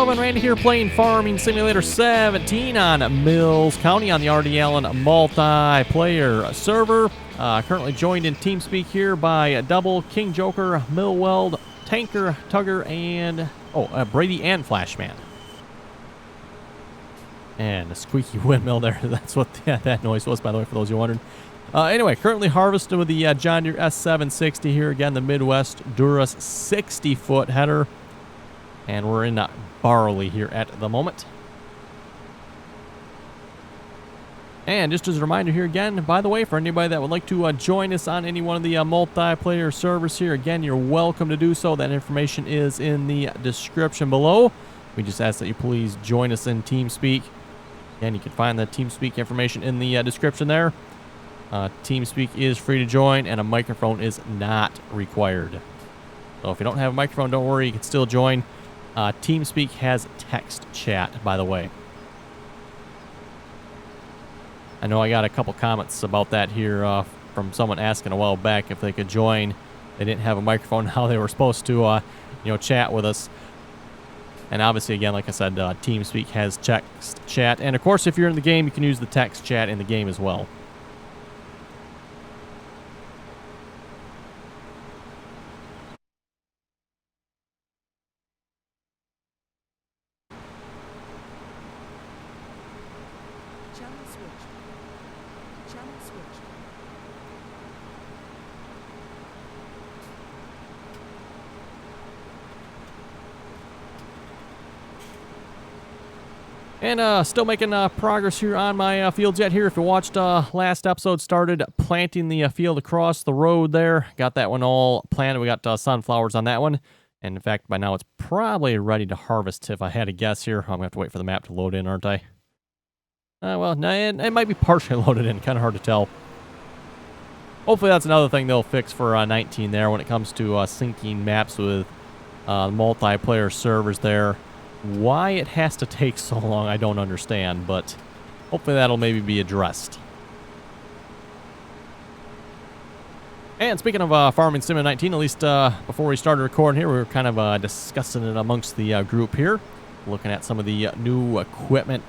gentlemen, Randy here playing Farming Simulator 17 on Mills County on the RDAllen Multiplayer Server. Currently joined in TeamSpeak here by Double, King Joker, Millweld, Tanker, Tugger, and Brady and Flashman. And a squeaky windmill there. That's what that noise was, by the way, for those who wondered. Anyway, currently harvesting with the John Deere S760 here. Again, the Midwest Duras 60-foot header. And we're in barley here at the moment. And just as a reminder here again, by the way, for anybody that would like to join us on any one of the multiplayer servers here, again, you're welcome to do so. That information is in the description below. We just ask that you please join us in TeamSpeak. Again, you can find the TeamSpeak information in the description there. TeamSpeak is free to join, and a microphone is not required. So if you don't have a microphone, don't worry, you can still join. TeamSpeak has text chat, by the way. I know I got a couple comments about that here from someone asking a while back if they could join. They didn't have a microphone, how they were supposed to, chat with us. And obviously, again, like I said, TeamSpeak has text chat. And of course, if you're in the game, you can use the text chat in the game as well. And still making progress here on my fields yet here. If you watched last episode, started planting the field across the road there. Got that one all planted. We got sunflowers on that one. And in fact, by now it's probably ready to harvest if I had to guess here. I'm going to have to wait for the map to load in, aren't I? Well, no, it might be partially loaded in. Kind of hard to tell. Hopefully that's another thing they'll fix for 19 there when it comes to syncing maps with multiplayer servers there. Why it has to take so long, I don't understand, but hopefully that'll maybe be addressed. And speaking of Farming Sim 19, at least before we started recording here, we were kind of discussing it amongst the group here, looking at some of the new equipment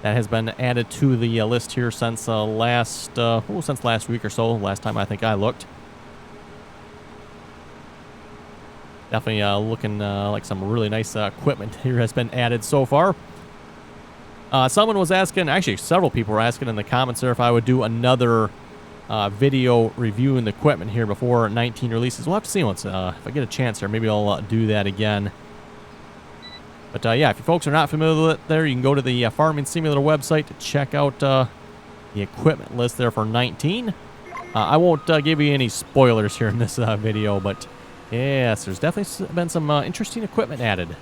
that has been added to the list here since last week or so, last time I think I looked. Definitely looking like some really nice equipment here has been added so far. Someone was asking, actually several people were asking in the comments there if I would do another video reviewing the equipment here before 19 releases. We'll have to see once, if I get a chance here, maybe I'll do that again. But yeah, if you folks are not familiar with it there, you can go to the Farming Simulator website to check out the equipment list there for 19. I won't give you any spoilers here in this video, but yes, there's definitely been some interesting equipment added.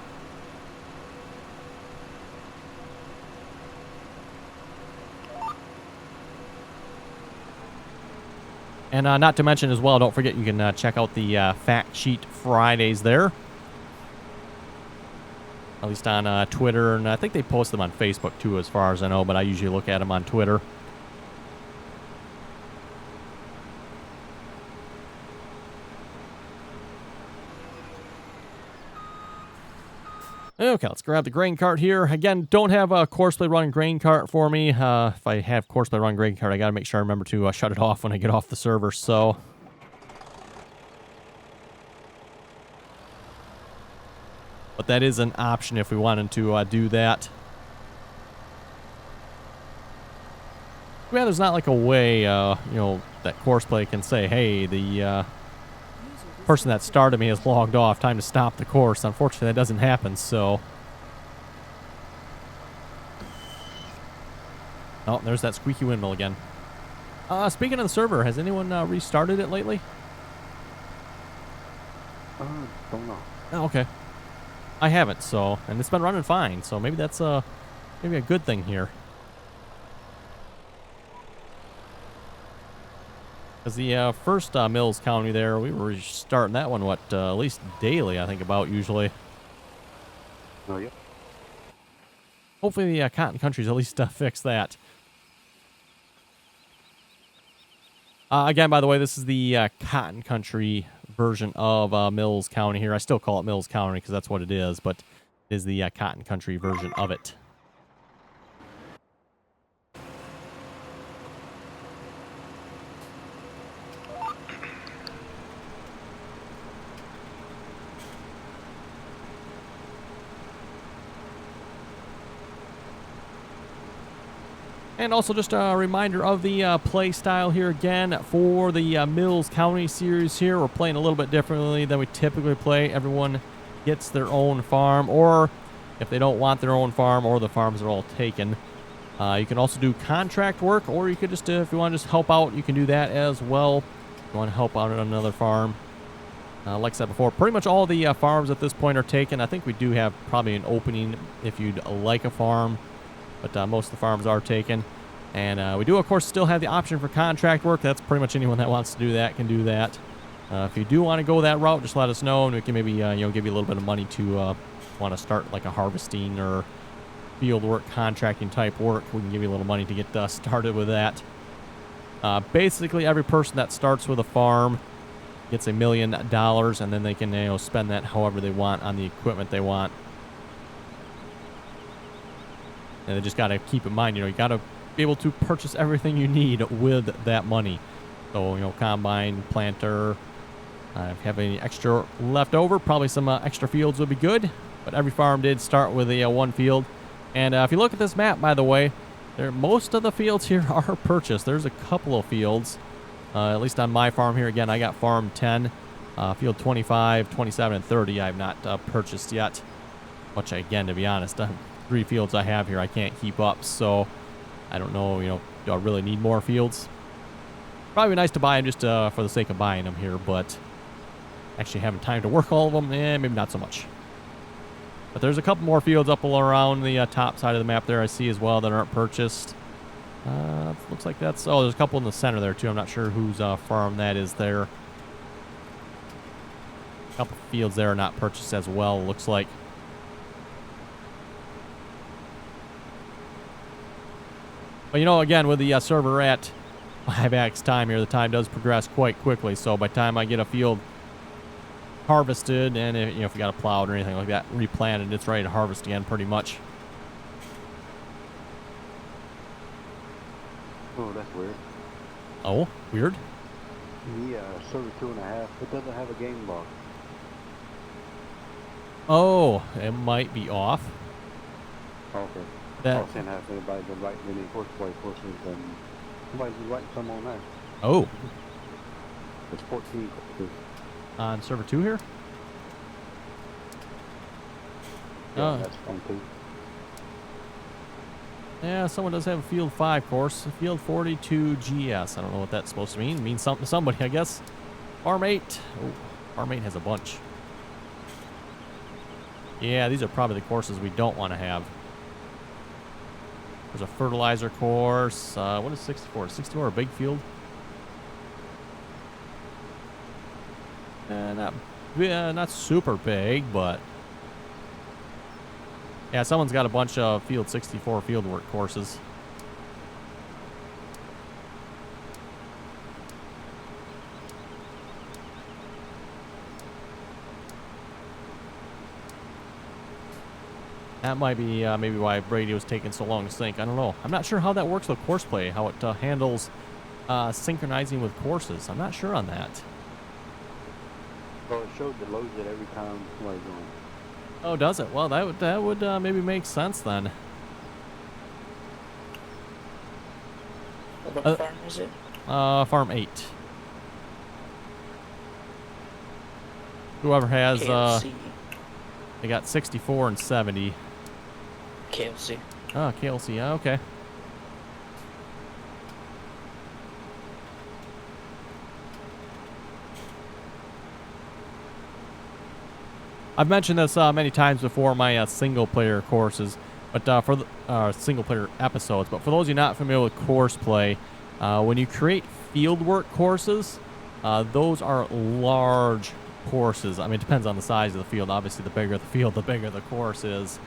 And not to mention as well, don't forget you can check out the Fact Sheet Fridays there. At least on Twitter, and I think they post them on Facebook too as far as I know, but I usually look at them on Twitter. Okay, let's grab the grain cart here. Again, don't have a Courseplay running grain cart for me. If I have Courseplay running grain cart, I got to make sure I remember to shut it off when I get off the server, so. But that is an option if we wanted to do that. Yeah, there's not like a way, that Courseplay can say, hey, the person that started me has logged off, time to stop the course. Unfortunately, that doesn't happen, so. Oh, there's that squeaky windmill again. Speaking of the server, has anyone restarted it lately? Don't know. Oh, okay. I haven't, so, and it's been running fine, so maybe that's maybe a good thing here. Because the first Mills County there, we were starting that one, at least daily, I think, about usually. Oh, yeah. Hopefully the Cotton Country's at least fix that. Again, by the way, this is the Cotton Country version of Mills County here. I still call it Mills County because that's what it is, but is the Cotton Country version of it. And also just a reminder of the play style here again for the Mills County series here. We're playing a little bit differently than we typically play. Everyone gets their own farm, or if they don't want their own farm or the farms are all taken. You can also do contract work, or you could just, if you want to just help out, you can do that as well. If you want to help out on another farm. Like I said before, pretty much all the farms at this point are taken. I think we do have probably an opening if you'd like a farm. But most of the farms are taken. And we do, of course, still have the option for contract work. That's pretty much anyone that wants to do that can do that. If you do want to go that route, just let us know, and we can maybe give you a little bit of money to want to start like a harvesting or field work, contracting type work. We can give you a little money to get started with that. Basically, every person that starts with a farm gets $1 million, and then they can spend that however they want on the equipment they want. And they just got to keep in mind, you got to be able to purchase everything you need with that money. So, combine, planter. If you have any extra left over, probably some extra fields would be good. But every farm did start with a one field. And if you look at this map, by the way, most of the fields here are purchased. There's a couple of fields, at least on my farm here. Again, I got farm 10, field 25, 27, and 30 I have not purchased yet. Which, again, to be honest, 3 fields I have here I can't keep up, so I don't know, do I really need more fields? Probably nice to buy them just for the sake of buying them here, but actually having time to work all of them, maybe not so much. But there's a couple more fields up all around the top side of the map there I see as well that aren't purchased. Looks like that's, there's a couple in the center there too. I'm not sure whose farm that is there. A couple fields there are not purchased as well, looks like. But, again, with the server at 5x time here, the time does progress quite quickly. So by the time I get a field harvested, and if you got it plowed or anything like that, replanted, it's ready to harvest again pretty much. Oh, that's weird. Oh, weird? Yeah, server 2.5. It doesn't have a game log. Oh, it might be off. Okay. I was saying, has anybody been writing any Courseplay courses, and somebody's been writing some on that. Oh. It's 14 courses. On server 2 here? Yeah, that's fun too. Yeah, someone does have a field 5 course. Field 42 GS. I don't know what that's supposed to mean. It means something to somebody, I guess. Farm 8. Oh, Farm 8 has a bunch. Yeah, these are probably the courses we don't want to have. There's a fertilizer course. What is 64? 64 a big field? Not super big, but yeah, someone's got a bunch of field 64 fieldwork courses. That might be maybe why Brady was taking so long to sync. I don't know. I'm not sure how that works with Courseplay, how it handles synchronizing with courses. I'm not sure on that. Well, it showed the loads it every time somebody's on. Oh, does it? Well, that would maybe make sense then. What farm is it? Farm 8. Whoever has KLC. They got 64 and 70. KLC. Oh, KLC. Okay. I've mentioned this many times before, my single-player courses, but for the single-player episodes. But for those of you not familiar with Courseplay, when you create fieldwork courses, those are large courses. I mean, it depends on the size of the field. Obviously, the bigger the field, the bigger the course is.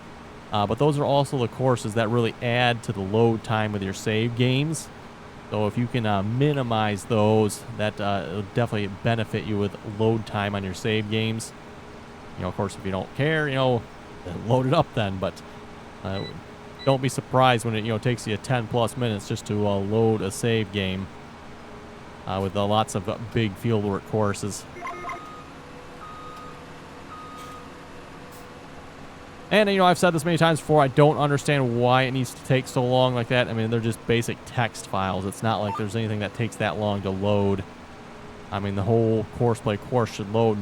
But those are also the courses that really add to the load time with your save games. So if you can minimize those, that will definitely benefit you with load time on your save games. Of course, if you don't care, load it up then. But don't be surprised when it takes you 10+ minutes just to load a save game with lots of big fieldwork courses. And, I've said this many times before, I don't understand why it needs to take so long like that. I mean, they're just basic text files. It's not like there's anything that takes that long to load. I mean, the whole Courseplay course should load,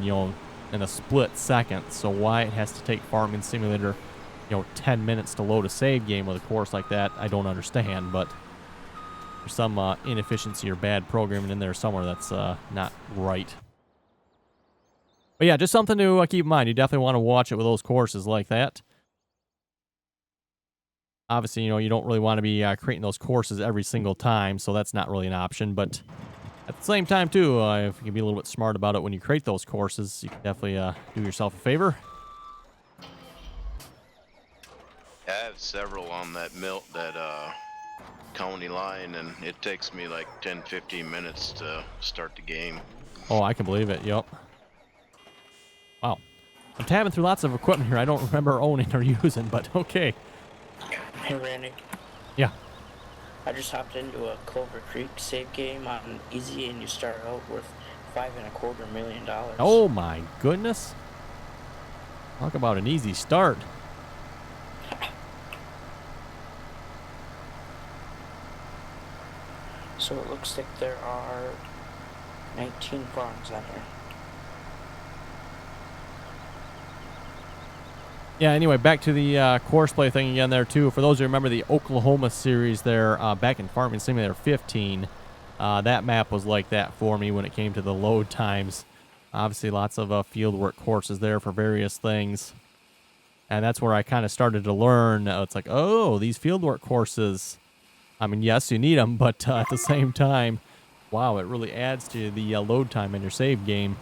in a split second. So why it has to take Farming Simulator, 10 minutes to load a save game with a course like that, I don't understand. But there's some inefficiency or bad programming in there somewhere that's not right. But yeah, just something to keep in mind. You definitely want to watch it with those courses like that. Obviously, you don't really want to be creating those courses every single time, so that's not really an option. But at the same time, too, if you can be a little bit smart about it when you create those courses, you can definitely do yourself a favor. I have several on that county line, and it takes me like 10-15 minutes to start the game. Oh, I can believe it. Yep. Wow. I'm tabbing through lots of equipment here I don't remember owning or using, but okay. Hey, Randy. Yeah. I just hopped into a Clover Creek save game on easy, and you start out with $5.25 million. Oh my goodness. Talk about an easy start. So it looks like there are 19 farms on here. Yeah, anyway, back to the Courseplay thing again there, too. For those who remember the Oklahoma series there, back in Farming Simulator 15, that map was like that for me when it came to the load times. Obviously, lots of fieldwork courses there for various things. And that's where I kind of started to learn. It's like, oh, these fieldwork courses. I mean, yes, you need them, but at the same time, wow, it really adds to the load time in your save game.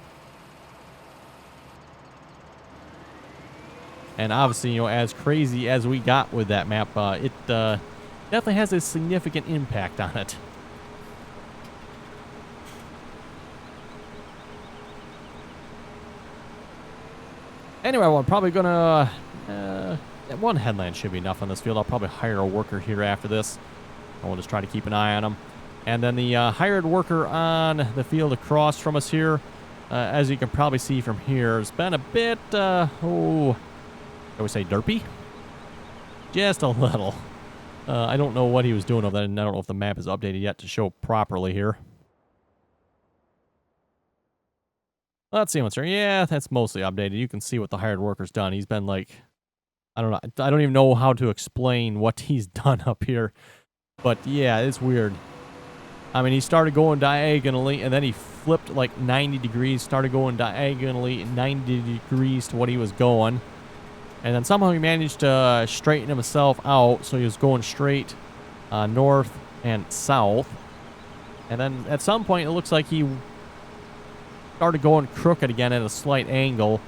And obviously, as crazy as we got with that map, it definitely has a significant impact on it. Anyway, well, I'm probably going to... one headland should be enough on this field. I'll probably hire a worker here after this. And we'll just try to keep an eye on them. And then the hired worker on the field across from us here, as you can probably see from here, has been a bit, I would say derpy? Just a little. I don't know what he was doing over there, and I don't know if the map is updated yet to show properly here. Let's see what's here. Yeah, that's mostly updated. You can see what the hired worker's done. He's been like, I don't know. I don't even know how to explain what he's done up here. But yeah, it's weird. I mean, he started going diagonally, and then he flipped like 90 degrees, started going diagonally 90 degrees to what he was going. And then somehow he managed to straighten himself out, so he was going straight north and south. And then at some point, it looks like he started going crooked again at a slight angle.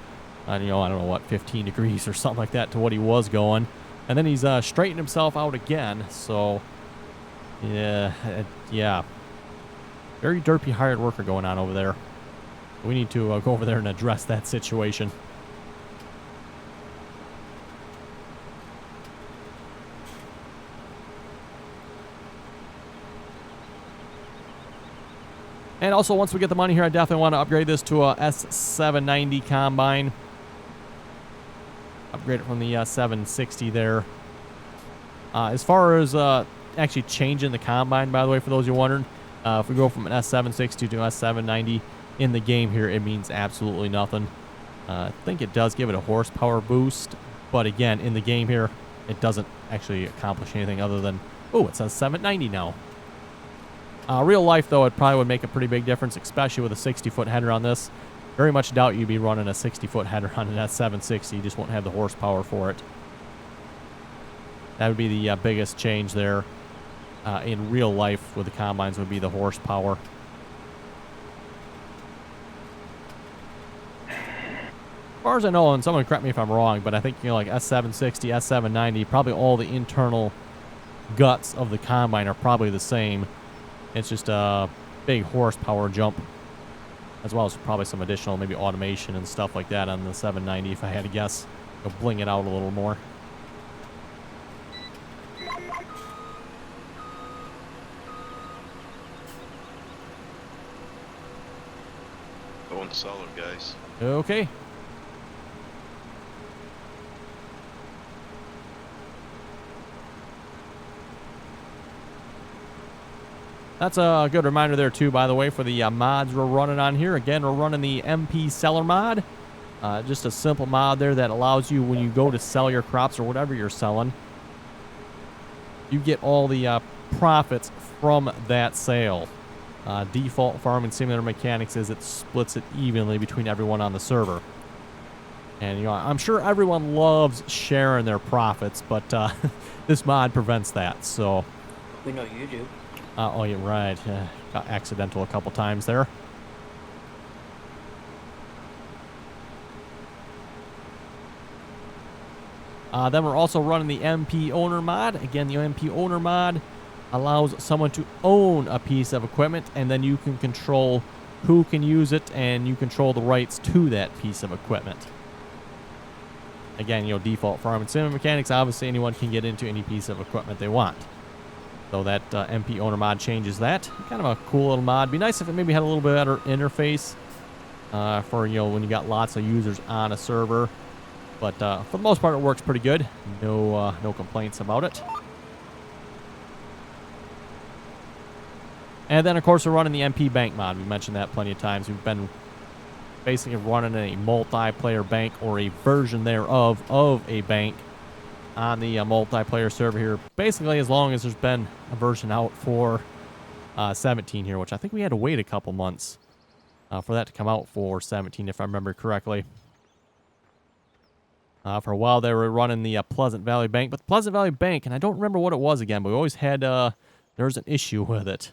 I don't know what, 15 degrees or something like that to what he was going. And then he's straightened himself out again. So, yeah. Very derpy hired worker going on over there. We need to go over there and address that situation. And also, once we get the money here, I definitely want to upgrade this to a S790 combine. Upgrade it from the 760 there. As far as actually changing the combine, by the way, for those who are wondering, if we go from an S760 to an S790 in the game here, it means absolutely nothing. I think it does give it a horsepower boost, but again, in the game here, it doesn't actually accomplish anything other than, oh, it says 790 now. Real life, though, it probably would make a pretty big difference, especially with a 60-foot header on this. Very much doubt you'd be running a 60-foot header on an S760. You just won't have the horsepower for it. That would be the biggest change there in real life with the combines, would be the horsepower. As far as I know, and someone correct me if I'm wrong, but I think, like S760, S790, probably all the internal guts of the combine are probably the same. It's just a big horsepower jump, as well as probably some additional maybe automation and stuff like that on the 790, if I had to guess. bling it out a little more. Going solid, guys. Okay. That's a good reminder there, too, by the way, for the mods we're running on here. Again, we're running the MP Seller mod. Just a simple mod there that allows you, when you go to sell your crops or whatever you're selling, you get all the profits from that sale. Default Farming Simulator mechanics is it splits it evenly between everyone on the server. And, you know, I'm sure everyone loves sharing their profits, but this mod prevents that, so... We know you do. Oh, yeah, right. Got accidental a couple times there. Then we're also running the MP Owner mod. Again, the MP Owner mod allows someone to own a piece of equipment, and then you can control who can use it, and you control the rights to that piece of equipment. Again, you know, default farming sim mechanics, obviously anyone can get into any piece of equipment they want. So that MP Owner mod changes that. Kind of a cool little mod. Be nice if it maybe had a little bit better interface for, you know, when you got lots of users on a server. But for the most part, it works pretty good. No complaints about it. And then, of course, we're running the MP Bank mod. We mentioned that plenty of times. We've been basically running a multiplayer bank, or a version thereof of a bank, on the multiplayer server here, basically as long as there's been a version out for 17 here, which I think we had to wait a couple months for that to come out for 17, if I remember correctly. For a while they were running the Pleasant Valley Bank, but the Pleasant Valley Bank, and I don't remember what it was again, but we always had, there was an issue with it.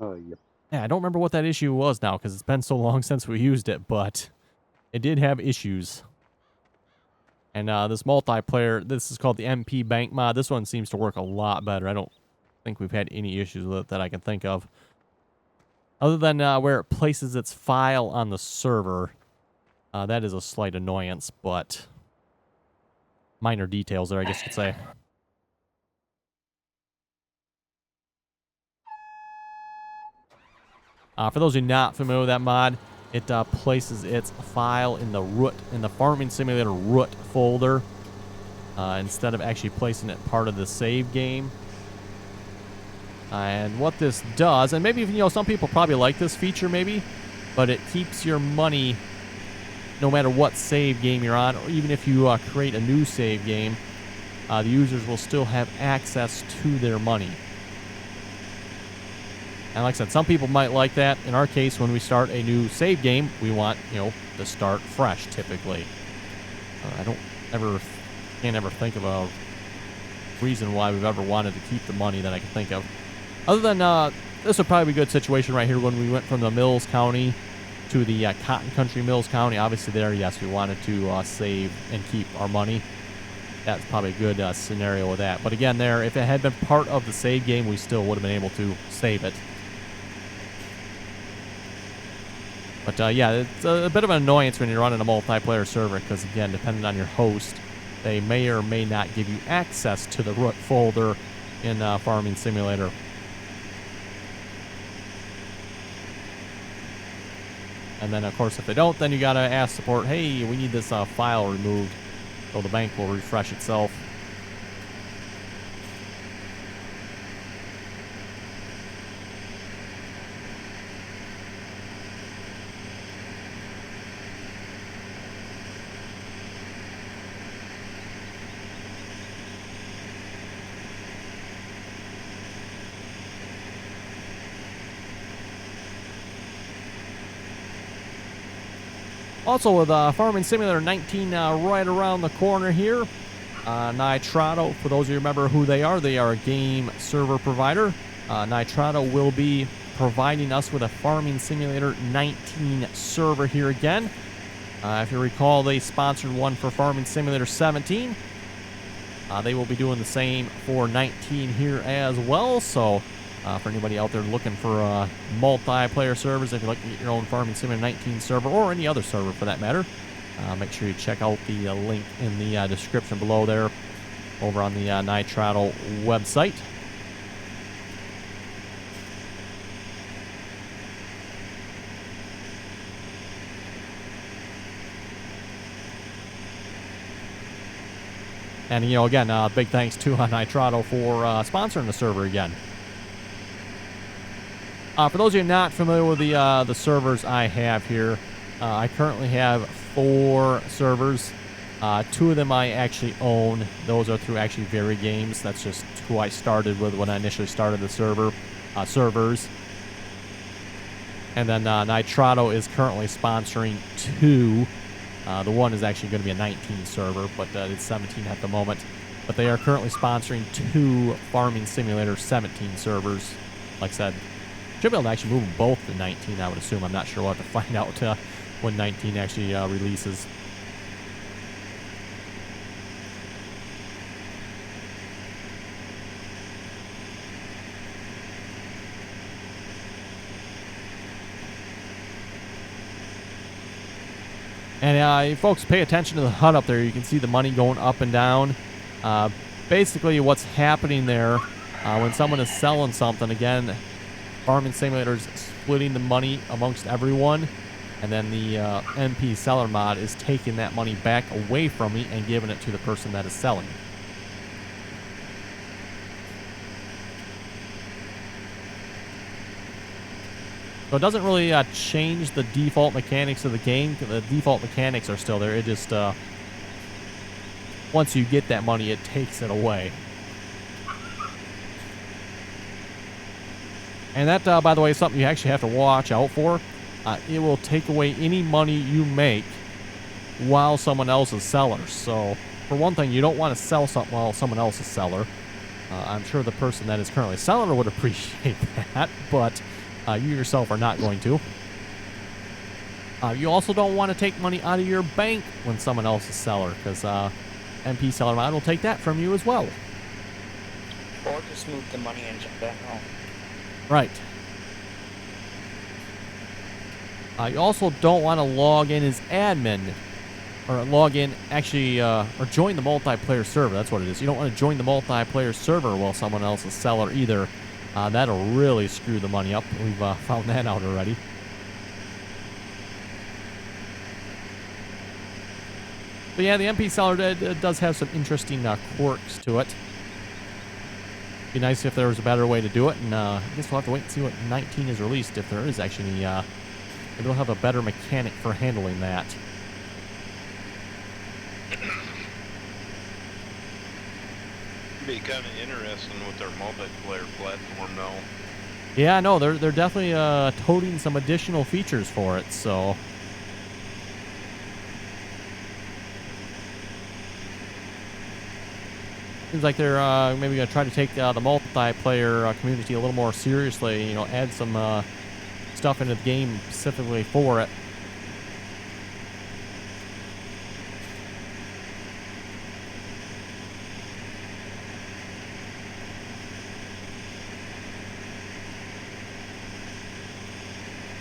Oh, yeah. Yeah, I don't remember what that issue was now, because it's been so long since we used it, but it did have issues. And this multiplayer, this is called the MP Bank mod. This one seems to work a lot better. I don't think we've had any issues with it that I can think of. Other than where it places its file on the server. That is a slight annoyance, but minor details there, I guess you could say. For those who are not familiar with that mod, it places its file in the Farming Simulator root folder instead of actually placing it part of the save game. And what this does, and maybe, you know, some people probably like this feature maybe, but it keeps your money no matter what save game you're on, or even if you create a new save game, the users will still have access to their money. And like I said, some people might like that. In our case, when we start a new save game, we want, you know, to start fresh, typically. I can't ever think of a reason why we've ever wanted to keep the money that I can think of. Other than, this would probably be a good situation right here when we went from the Mills County to the Cotton Country Mills County. Obviously there, yes, we wanted to save and keep our money. That's probably a good scenario with that. But again, there, if it had been part of the save game, we still would have been able to save it. But yeah, it's a bit of an annoyance when you're running a multiplayer server, because again, depending on your host, they may or may not give you access to the root folder in Farming Simulator. And then, of course, if they don't, then you gotta ask support, hey, we need this file removed, so the bank will refresh itself. Also, with Farming Simulator 19 right around the corner here, Nitrado, for those of you who remember who they are a game server provider. Nitrado will be providing us with a Farming Simulator 19 server here again. If you recall, they sponsored one for Farming Simulator 17. They will be doing the same for 19 here as well, so for anybody out there looking for multiplayer servers, if you'd like to get your own Farming Simulator 19 server, or any other server for that matter, Make sure you check out the link in the description below there over on the Nitrado website. And, you know, again, big thanks to Nitrado for sponsoring the server again. For those of you not familiar with the servers I have here, I currently have 4 servers. 2 of them I actually own. Those are through actually Very Games. That's just who I started with when I initially started the servers. And then Nitrado is currently sponsoring 2. The one is actually going to be a 19 server, but it's 17 at the moment. But they are currently sponsoring 2 Farming Simulator 17 servers. Like I said, should be able to actually move them both to 19, I would assume. I'm not sure. We'll have to find out when 19 actually releases. And folks, pay attention to the HUD up there. You can see the money going up and down. Basically, what's happening there, when someone is selling something, again, Farming Simulator's splitting the money amongst everyone, and then the MP seller mod is taking that money back away from me and giving it to the person that is selling. So it doesn't really change the default mechanics of the game. The default mechanics are still there. It just, once you get that money, it takes it away. And that, by the way, is something you actually have to watch out for. It will take away any money you make while someone else is seller. So, for one thing, you don't want to sell something while someone else is seller. I'm sure the person that is currently selling would appreciate that, but you yourself are not going to. You also don't want to take money out of your bank when someone else is seller, because MP seller mod will take that from you as well. Or just move the money in general. Right. You also don't want to log in as admin, or log in, actually, or join the multiplayer server. That's what it is. You don't want to join the multiplayer server while someone else is seller either. That'll really screw the money up. We've found that out already. But yeah, the MP seller does have some interesting quirks to it. Be nice if there was a better way to do it, and I guess we'll have to wait and see what 19 is released, if there is actually any, maybe we'll have a better mechanic for handling that. Be kind of interesting with their multiplayer platform, though. Yeah, I know, they're definitely toting some additional features for it, so... Seems like they're maybe going to try to take the multiplayer community a little more seriously, you know, add some stuff into the game specifically for it.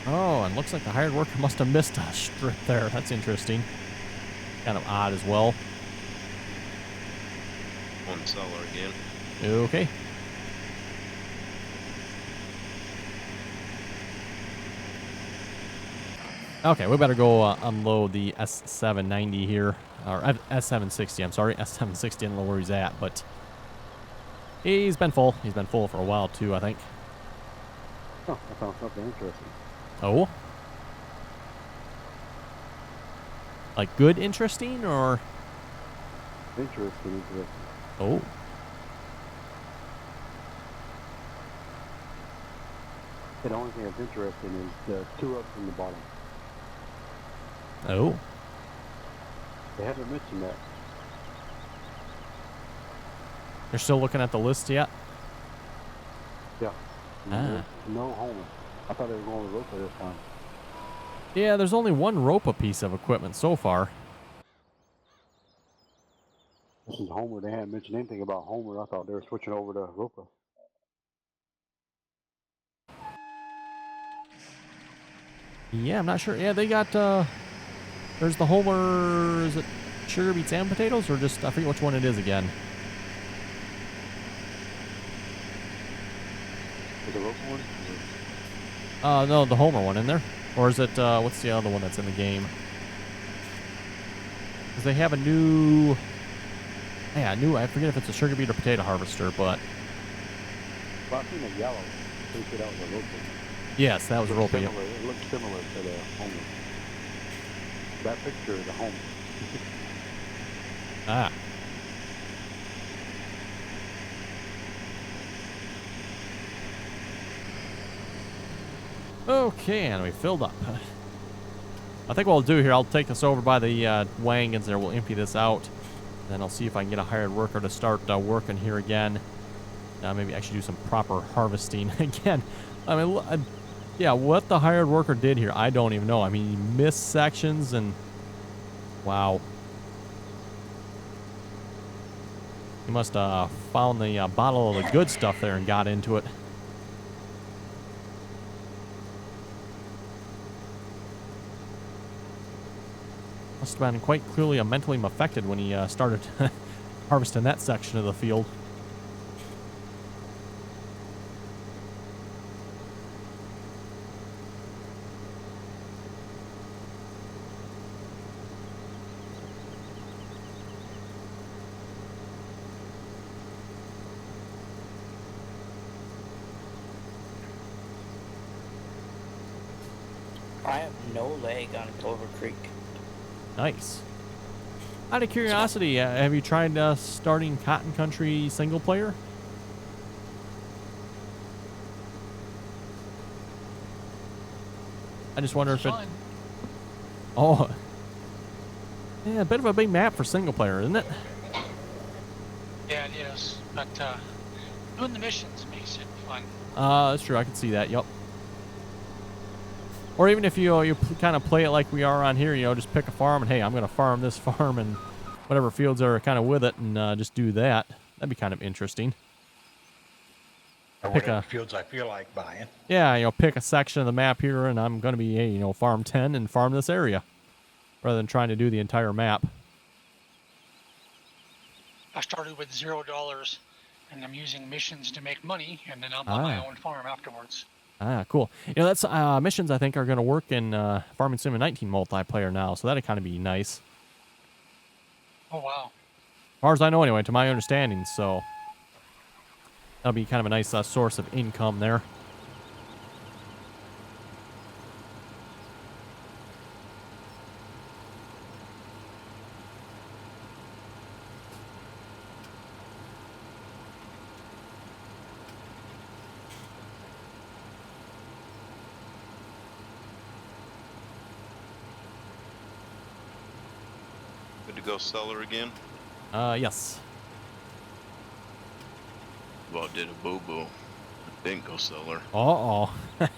Oh, and looks like the hired worker must have missed a strip there. That's interesting. Kind of odd as well. One seller again. Okay. Okay, we better go unload the S790 here. Or S760, I'm sorry. S760, I don't know where he's at, but... He's been full. He's been full for a while, too, I think. Oh, I found something interesting. Oh? Like good interesting, or? Interesting. Oh. The only thing that's interesting is the 2 up from the bottom. Oh. They haven't mentioned that. You're still looking at the list yet? Yeah. Ah. No Homer. I thought they were going with Ropa this time. Yeah, there's only one Ropa piece of equipment so far. This is Homer. They hadn't mentioned anything about Homer. I thought they were switching over to Ropa. Yeah, I'm not sure. Yeah, they got There's the Homer, is it sugar beets and potatoes, or just, I forget which one it is again. With the local one? No, the Homer one in there. Or is it, what's the other one that's in the game? Because they have a new, yeah, I forget if it's a sugar beet or potato harvester, but. Well, I've seen a yellow. I think that was a local one. Yes, that was a rope. It looks similar to the Homer. That picture is a Homer. Ah. Okay, and we filled up. I think what I'll do here, I'll take this over by the wagons there. We'll empty this out. Then I'll see if I can get a hired worker to start working here again. Maybe actually do some proper harvesting again. I mean, yeah, what the hired worker did here, I don't even know. I mean, he missed sections and wow. He must have found the bottle of the good stuff there and got into it. Must have been quite clearly mentally affected when he started harvesting that section of the field. I have no lag on Clover Creek. Nice. Out of curiosity, have you tried starting Cotton Country single player? I just wonder if it... Oh. Yeah, a bit of a big map for single player, isn't it? Yeah, it is. But doing the missions makes it fun. That's true. I can see that. Yep. Or even if you kind of play it like we are on here, just pick a farm and hey, I'm going to farm this farm and whatever fields are kind of with it and just do that. That'd be kind of interesting. Or whatever fields I feel like buying. Yeah, pick a section of the map here and I'm going to be, hey, farm 10 and farm this area rather than trying to do the entire map. I started with $0 and I'm using missions to make money and then I'll buy my own farm afterwards. Ah, cool. That's missions I think are going to work in Farming Sim 19 multiplayer now, so that'd kind of be nice. Oh, wow. As far as I know anyway, to my understanding, so that'll be kind of a nice source of income there. Good to go cellar again? Yes. Well, did a boo-boo. Didn't go cellar. Uh-oh. I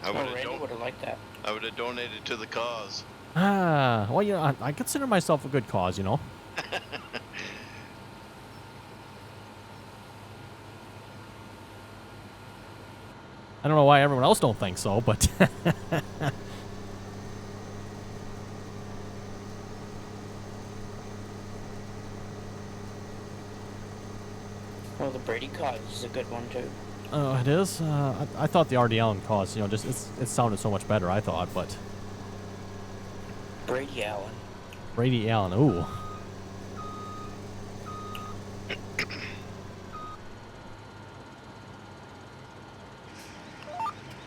Randy would have liked that. I would have donated to the cause. Well, I consider myself a good cause, I don't know why everyone else don't think so, but... Well, the Brady cause is a good one, too. Oh, it is? I thought the RDAllen cause, just it sounded so much better, I thought, but... Brady Allen. Brady Allen, ooh.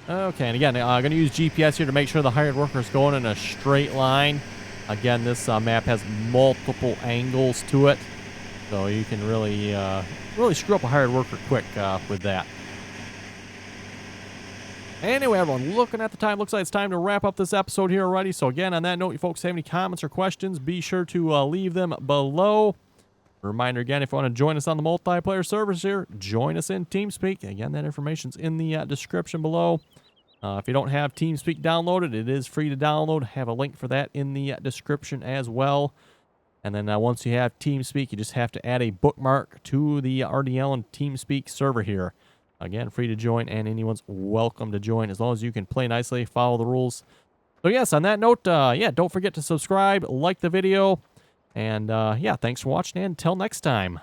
Okay, and again, I'm going to use GPS here to make sure the hired worker is going in a straight line. Again, this map has multiple angles to it, so you can really screw up a hired worker quick with that. Anyway, everyone, looking at the time, looks like it's time to wrap up this episode here already. So again, on that note, you folks have any comments or questions, be sure to leave them below. A reminder again, if you want to join us on the multiplayer servers here, join us in TeamSpeak. Again, that information's in the description below. If you don't have TeamSpeak downloaded, it is free to download. Have a link for that in the description as well. And then once you have TeamSpeak, you just have to add a bookmark to the RDAllen TeamSpeak server here. Again, free to join, and anyone's welcome to join as long as you can play nicely, follow the rules. So yes, on that note, yeah, don't forget to subscribe, like the video, and yeah, thanks for watching, and until next time.